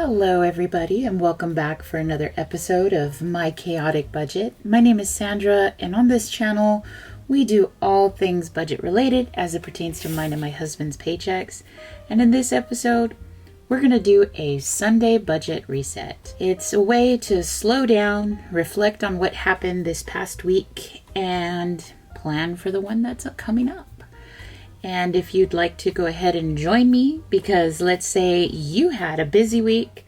Hello everybody and welcome back for another episode of My Chaotic Budget. My name is Sandra and on this channel we do all things budget related as it pertains to mine and my husband's paychecks. And in this episode we're going to do a Sunday budget reset. It's a way to slow down, reflect on what happened this past week, and plan for the one that's coming up. And if you'd like to go ahead and join me, because let's say you had a busy week,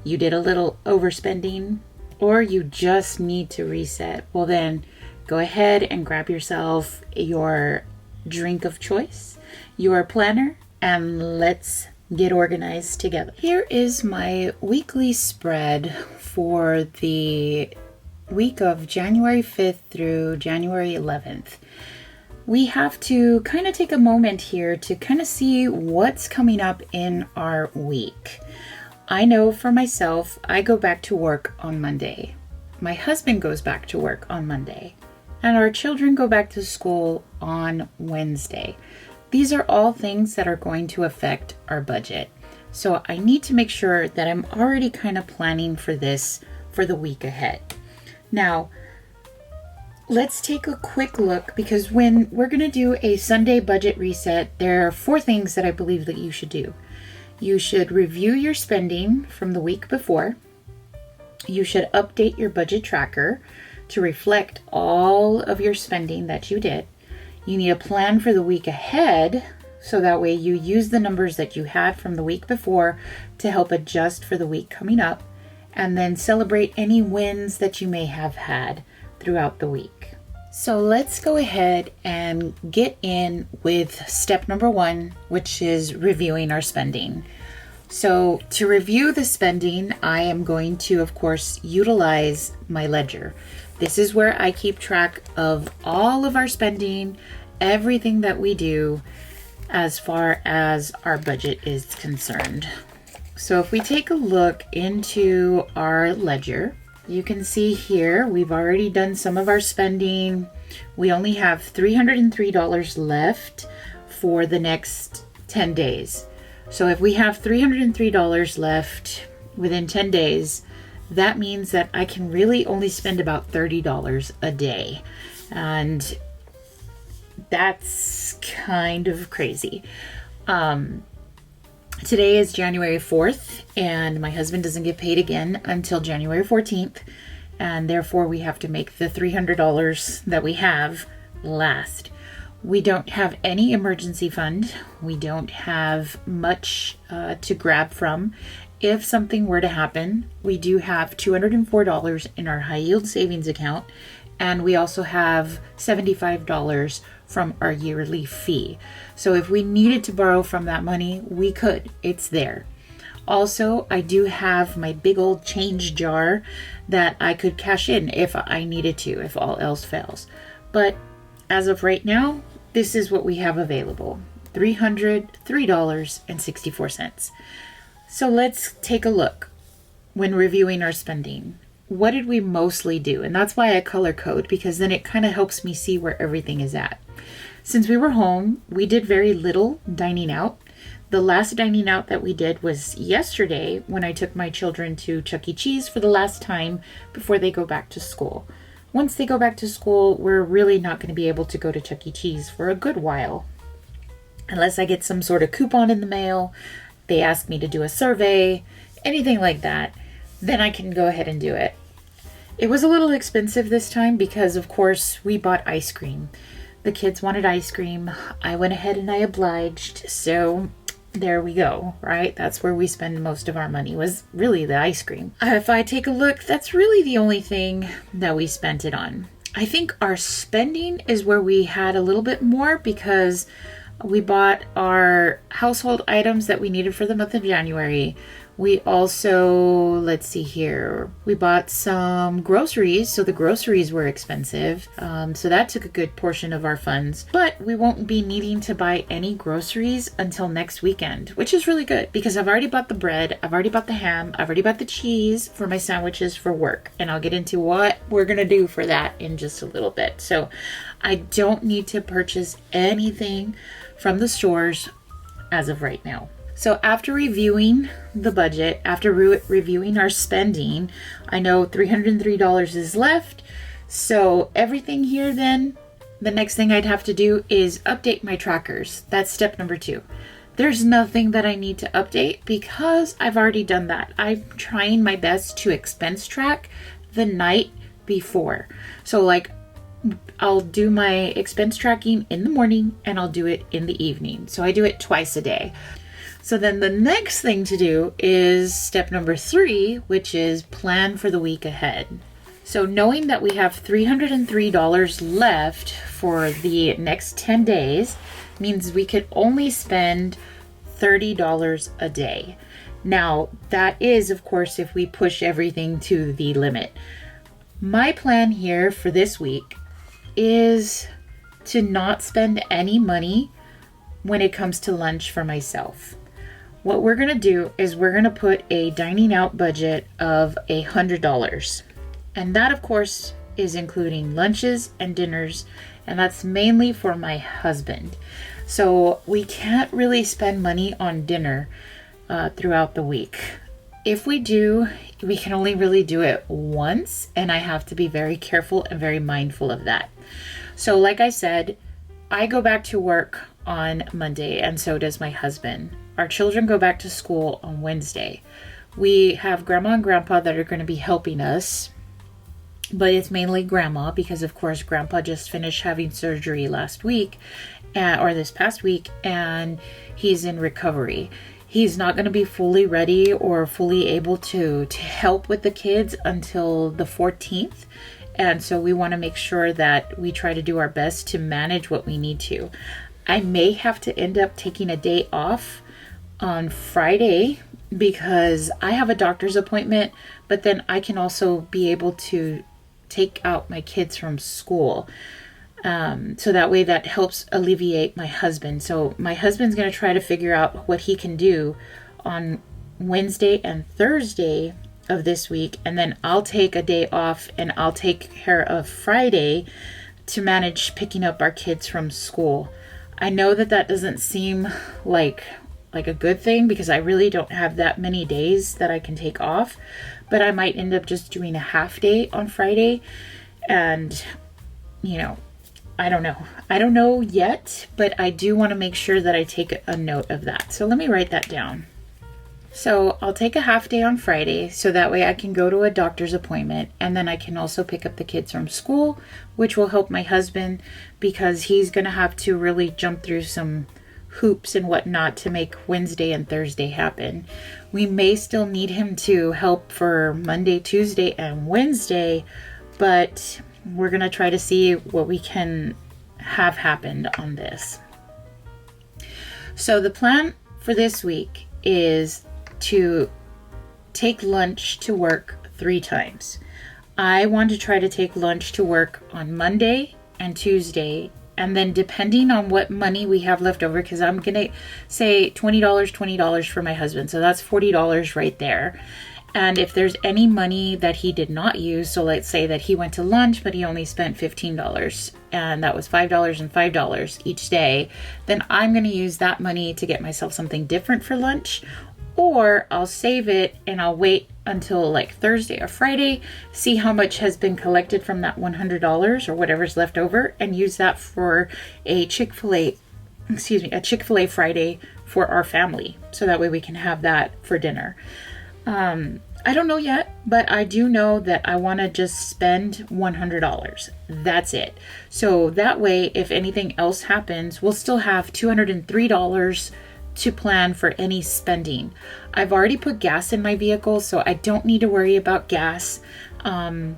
you did a little overspending, or you just need to reset, well then go ahead and grab yourself your drink of choice, your planner, and let's get organized together. Here is my weekly spread for the week of January 5th through January 11th. We have to kind of take a moment here to kind of see what's coming up in our week. I know for myself, I go back to work on Monday. My husband goes back to work on Monday. And our children go back to school on Wednesday. These are all things that are going to affect our budget. So I need to make sure that I'm already kind of planning for this for the week ahead. Now, let's take a quick look, because when we're going to do a Sunday budget reset, there are 4 things that I believe that you should do. You should review your spending from the week before. You should update your budget tracker to reflect all of your spending that you did. You need a plan for the week ahead, so that way you use the numbers that you had from the week before to help adjust for the week coming up, and then celebrate any wins that you may have had throughout the week. So let's go ahead and get in with step number 1, which is reviewing our spending. So to review the spending, I am going to, of course, utilize my ledger. This is where I keep track of all of our spending, everything that we do as far as our budget is concerned. So if we take a look into our ledger, you can see here we've already done some of our spending. We only have $303 left for the next 10 days. So if we have $303 left within 10 days, that means that I can really only spend about $30 a day. And that's kind of crazy. Today is January 4th, and my husband doesn't get paid again until January 14th, and therefore we have to make the $300 that we have last. We don't have any emergency fund. We don't have much to grab from. If something were to happen, we do have $204 in our high yield savings account, and we also have $75 from our yearly fee. So if we needed to borrow from that money, we could. It's there. Also, I do have my big old change jar that I could cash in if I needed to, if all else fails. But as of right now, this is what we have available. $303.64. So let's take a look when reviewing our spending. What did we mostly do? And that's why I color code, because then it kind of helps me see where everything is at. Since we were home, we did very little dining out. The last dining out that we did was yesterday when I took my children to Chuck E. Cheese for the last time before they go back to school. Once they go back to school, we're really not going to be able to go to Chuck E. Cheese for a good while. Unless I get some sort of coupon in the mail, they ask me to do a survey, anything like that, then I can go ahead and do it. It was a little expensive this time because, of course, we bought ice cream. The kids wanted ice cream. I went ahead and I obliged. So there we go, right? That's where we spend most of our money, was really the ice cream. If I take a look, that's really the only thing that we spent it on. I think our spending is where we had a little bit more, because we bought our household items that we needed for the month of January. We also, let's see here, we bought some groceries, so the groceries were expensive. So that took a good portion of our funds. But we won't be needing to buy any groceries until next weekend, which is really good because I've already bought the bread, I've already bought the ham, I've already bought the cheese for my sandwiches for work. And I'll get into what we're going to do for that in just a little bit. So I don't need to purchase anything from the stores as of right now. So after reviewing the budget, after reviewing our spending, I know $303 is left. So everything here then, the next thing I'd have to do is update my trackers. That's step number 2. There's nothing that I need to update because I've already done that. I'm trying my best to expense track the night before. So like I'll do my expense tracking in the morning and I'll do it in the evening. So I do it twice a day. So then the next thing to do is step number 3, which is plan for the week ahead. So knowing that we have $303 left for the next 10 days means we could only spend $30 a day. Now, that is, of course, if we push everything to the limit. My plan here for this week is to not spend any money when it comes to lunch for myself. What we're going to do is we're going to put a dining out budget of $100. And that, of course, is including lunches and dinners. And that's mainly for my husband. So we can't really spend money on dinner throughout the week. If we do, we can only really do it once. And I have to be very careful and very mindful of that. So like I said, I go back to work on Monday and so does my husband. Our children go back to school on Wednesday. We have grandma and grandpa that are going to be helping us, but it's mainly grandma because of course grandpa just finished having surgery last week or this past week and he's in recovery. He's not going to be fully ready or fully able to help with the kids until the 14th. And so we want to make sure that we try to do our best to manage what we need to. I may have to end up taking a day off on Friday because I have a doctor's appointment, but then I can also be able to take out my kids from school. So that way that helps alleviate my husband. So my husband's going to try to figure out what he can do on Wednesday and Thursday of this week. And then I'll take a day off and I'll take care of Friday to manage picking up our kids from school. I know that that doesn't seem like a good thing because I really don't have that many days that I can take off, but I might end up just doing a half day on Friday. And, I don't know. I don't know yet, but I do want to make sure that I take a note of that. So let me write that down. So I'll take a half day on Friday so that way I can go to a doctor's appointment and then I can also pick up the kids from school, which will help my husband because he's going to have to really jump through some hoops and whatnot to make Wednesday and Thursday happen. We may still need him to help for Monday, Tuesday, and Wednesday, but we're going to try to see what we can have happened on this. So the plan for this week is to take lunch to work 3 times. I want to try to take lunch to work on Monday and Tuesday, and then depending on what money we have left over, because I'm going to say $20 for my husband. So that's $40 right there. And if there's any money that he did not use, so let's say that he went to lunch, but he only spent $15, and that was $5 and $5 each day, then I'm going to use that money to get myself something different for lunch, or I'll save it and I'll wait until like Thursday or Friday, see how much has been collected from that $100 or whatever's left over, and use that for a Chick-fil-A Friday for our family. So that way we can have that for dinner. I don't know yet, but I do know that I want to just spend $100. That's it. So that way, if anything else happens, we'll still have $203 to plan for any spending. I've already put gas in my vehicle, so I don't need to worry about gas. The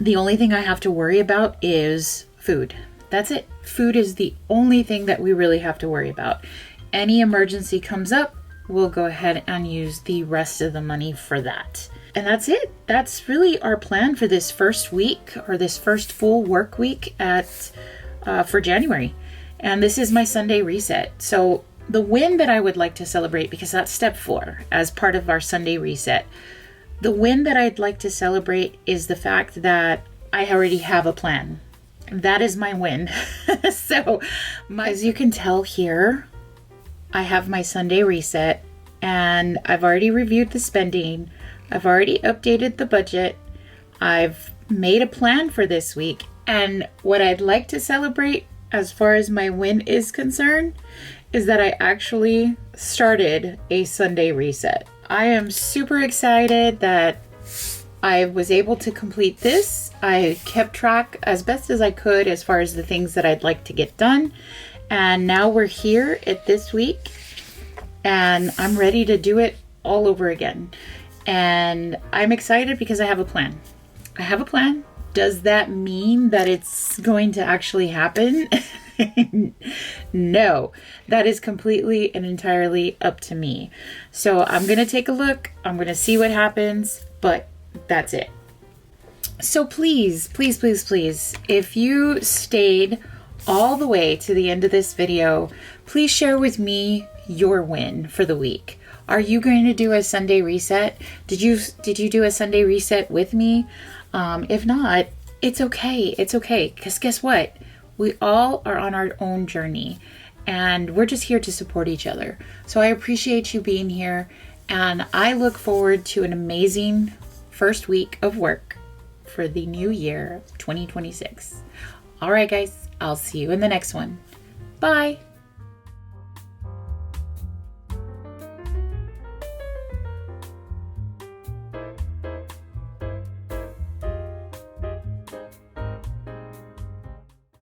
only thing I have to worry about is food. That's it. Food is the only thing that we really have to worry about. Any emergency comes up, we'll go ahead and use the rest of the money for that. And that's it. That's really our plan for this first week, or this first full work week for January. And this is my Sunday reset. So the win that I would like to celebrate, because that's step 4 as part of our Sunday reset. The win that I'd like to celebrate is the fact that I already have a plan. That is my win. So as you can tell here, I have my Sunday reset, and I've already reviewed the spending. I've already updated the budget. I've made a plan for this week. And what I'd like to celebrate as far as my win is concerned is that I actually started a Sunday reset. I am super excited that I was able to complete this. I kept track as best as I could as far as the things that I'd like to get done. And now we're here at this week, and I'm ready to do it all over again. And I'm excited because I have a plan. I have a plan. Does that mean that it's going to actually happen? No, that is completely and entirely up to me. So I'm going to take a look. I'm going to see what happens, but that's it. So please, please, please, please, if you stayed all the way to the end of this video, please share with me your win for the week. Are you going to do a Sunday reset? Did you do a Sunday reset with me? If not, it's okay. It's okay. Because guess what? We all are on our own journey, and we're just here to support each other. So I appreciate you being here, and I look forward to an amazing first week of work for the new year 2026. All right, guys, I'll see you in the next one. Bye.